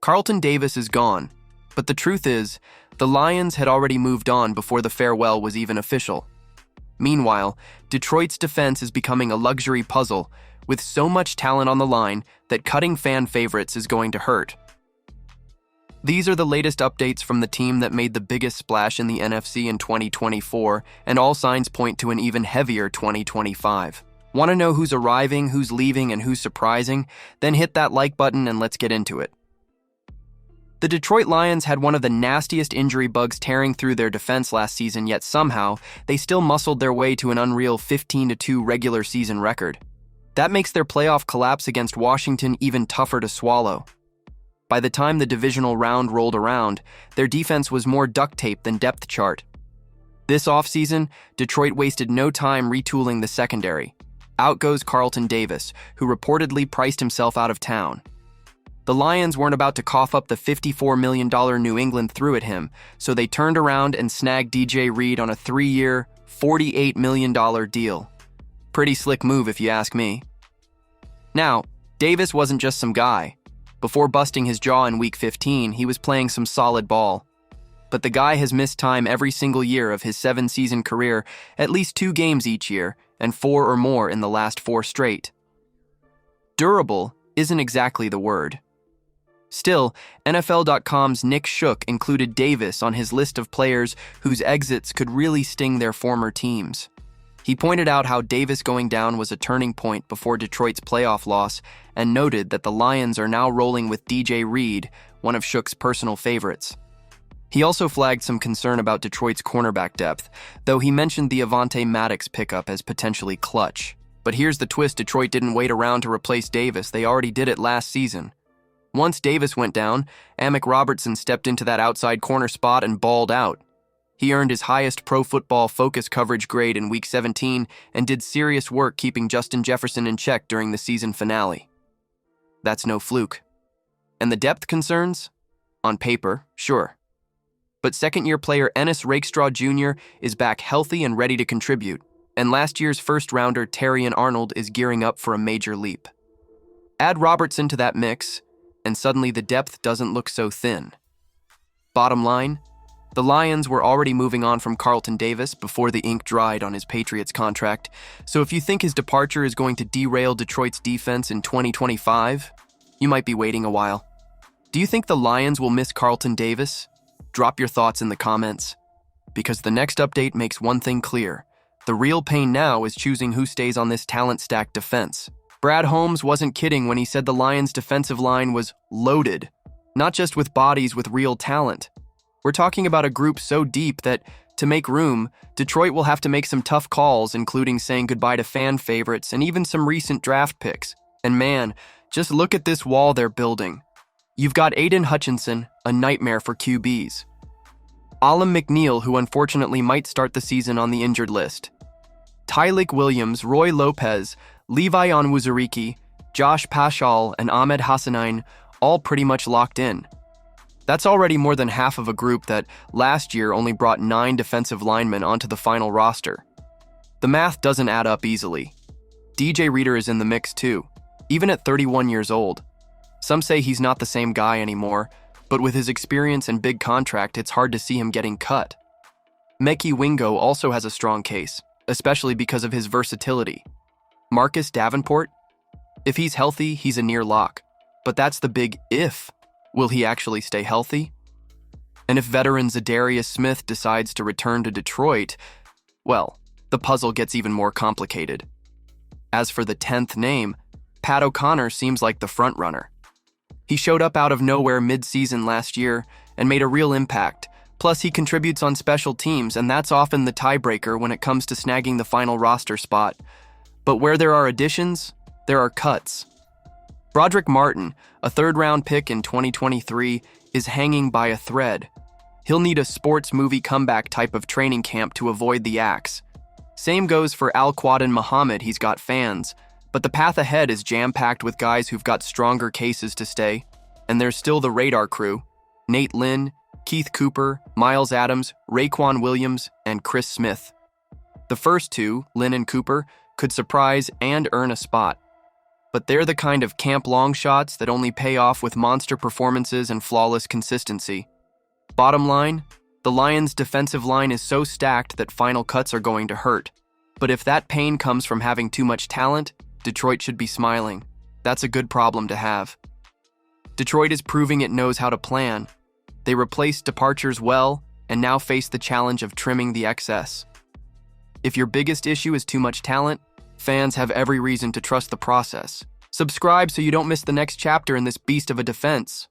Carlton Davis is gone, but the truth is, the Lions had already moved on before the farewell was even official. Meanwhile, Detroit's defense is becoming a luxury puzzle with so much talent on the line that cutting fan favorites is going to hurt. These are the latest updates from the team that made the biggest splash in the NFC in 2024, and all signs point to an even heavier 2025. Want to know who's arriving, who's leaving, and who's surprising? Then hit that like button and let's get into it. The Detroit Lions had one of the nastiest injury bugs tearing through their defense last season, yet somehow, they still muscled their way to an unreal 15-2 regular season record. That makes their playoff collapse against Washington even tougher to swallow. By the time the divisional round rolled around, their defense was more duct tape than depth chart. This offseason, Detroit wasted no time retooling the secondary. Out goes Carlton Davis, who reportedly priced himself out of town. The Lions weren't about to cough up the $54 million New England threw at him, so they turned around and snagged DJ Reed on a 3-year, $48 million deal. Pretty slick move if you ask me. Now, Davis wasn't just some guy. Before busting his jaw in Week 15, he was playing some solid ball. But the guy has missed time every single year of his 7-season career, at least 2 games each year, and 4 or more in the last 4 straight. Durable isn't exactly the word. Still, NFL.com's Nick Shook included Davis on his list of players whose exits could really sting their former teams. He pointed out how Davis going down was a turning point before Detroit's playoff loss and noted that the Lions are now rolling with DJ Reed, one of Shook's personal favorites. He also flagged some concern about Detroit's cornerback depth, though he mentioned the Avonte Maddox pickup as potentially clutch. But here's the twist: Detroit didn't wait around to replace Davis, they already did it last season. Once Davis went down, Amick Robertson stepped into that outside corner spot and balled out. He earned his highest Pro Football Focus coverage grade in Week 17 and did serious work keeping Justin Jefferson in check during the season finale. That's no fluke. And the depth concerns? On paper, sure. But second-year player Ennis Rakestraw Jr. is back healthy and ready to contribute, and last year's first-rounder Terrion Arnold is gearing up for a major leap. Add Robertson to that mix, and suddenly the depth doesn't look so thin. Bottom line, the Lions were already moving on from Carlton Davis before the ink dried on his Patriots contract, so if you think his departure is going to derail Detroit's defense in 2025, you might be waiting a while. Do you think the Lions will miss Carlton Davis? Drop your thoughts in the comments. Because the next update makes one thing clear: the real pain now is choosing who stays on this talent-stacked defense. Brad Holmes wasn't kidding when he said the Lions' defensive line was loaded, not just with bodies with real talent. We're talking about a group so deep that, to make room, Detroit will have to make some tough calls, including saying goodbye to fan favorites and even some recent draft picks. And man, just look at this wall they're building. You've got Aiden Hutchinson, a nightmare for QBs. Alim McNeill, who unfortunately might start the season on the injured list. Tyleik Williams, Roy Lopez, Levi Onwuzurike, Josh Paschal, and Ahmed Hassanein, all pretty much locked in. That's already more than half of a group that last year only brought 9 defensive linemen onto the final roster. The math doesn't add up easily. DJ Reader is in the mix too, even at 31 years old. Some say he's not the same guy anymore, but with his experience and big contract, it's hard to see him getting cut. Mekhi Wingo also has a strong case, especially because of his versatility. Marcus Davenport? If he's healthy, he's a near lock. But that's the big if. Will he actually stay healthy? And if veteran Zadarius Smith decides to return to Detroit, well, the puzzle gets even more complicated. As for the 10th name, Pat O'Connor seems like the frontrunner. He showed up out of nowhere mid-season last year and made a real impact. Plus, he contributes on special teams, and that's often the tiebreaker when it comes to snagging the final roster spot. But where there are additions, there are cuts. Broderick Martin, a third-round pick in 2023, is hanging by a thread. He'll need a sports movie comeback type of training camp to avoid the axe. Same goes for Al-Quadin Muhammad, he's got fans. But the path ahead is jam-packed with guys who've got stronger cases to stay. And there's still the radar crew: Nate Lynn, Keith Cooper, Miles Adams, Raequan Williams, and Chris Smith. The first two, Lynn and Cooper, could surprise and earn a spot. but they're the kind of camp long shots that only pay off with monster performances and flawless consistency. Bottom line, the Lions' defensive line is so stacked that final cuts are going to hurt. But if that pain comes from having too much talent, Detroit should be smiling. That's a good problem to have. Detroit is proving it knows how to plan. They replaced departures well and now face the challenge of trimming the excess. If your biggest issue is too much talent, fans have every reason to trust the process. Subscribe so you don't miss the next chapter in this beast of a defense.